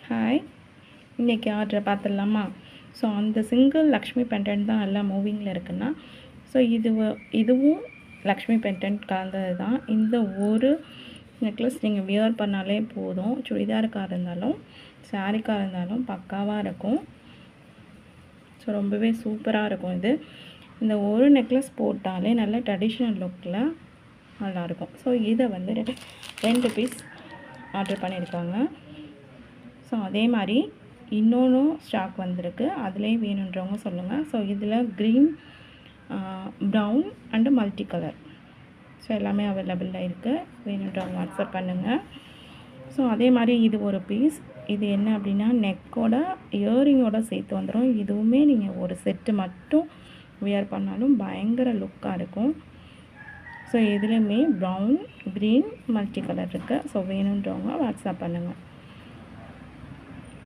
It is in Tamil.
ஹாய், இன்றைக்கி ஆர்டரை பார்த்துடலாமா? ஸோ அந்த சிங்கிள் லக்ஷ்மி பெண்டன்ட் தான் எல்லாம் மூவிங்கில் இருக்குன்னா, ஸோ இதுவும் லக்ஷ்மி பெண்டன்ட் கலந்தது தான். இந்த ஒரு நெக்லஸ் நீங்கள் வியர் பண்ணாலே போதும். சுடிதாருக்காக இருந்தாலும் சாரீக்காக இருந்தாலும் பக்காவாக இருக்கும். ஸோ ரொம்பவே சூப்பராக இருக்கும். இந்த ஒரு நெக்லஸ் போட்டாலே நல்ல ட்ரெடிஷ்னல் லுக்கில் நல்லாயிருக்கும். ஸோ இதை வந்து 2 பீஸ் ஆர்டர் பண்ணியிருக்காங்க. ஸோ அதே மாதிரி இன்னொன்றும் ஸ்டாக் வந்திருக்கு. அதுலேயும் வேணுன்றவங்க சொல்லுங்கள். ஸோ இதில் green, brown and multi colour so எல்லாமே அவைலபிளாக இருக்குது. வேணுன்றவங்க வாட்ஸ்அப் பண்ணுங்கள். ஸோ அதே மாதிரி இது ஒரு பீஸ். இது என்ன அப்படின்னா நெக்கோட இயரிங்கோட சேர்த்து வந்துடும். இதுவுமே நீங்கள் ஒரு செட்டு மட்டும் வியர் பண்ணாலும் பயங்கர லுக்காக இருக்கும். ஸோ இதுலேயுமே ப்ரௌன், க்ரீன், மல்டி கலர் இருக்குது. ஸோ வேணுன்றவங்க வாட்ஸ்அப் பண்ணுங்கள்.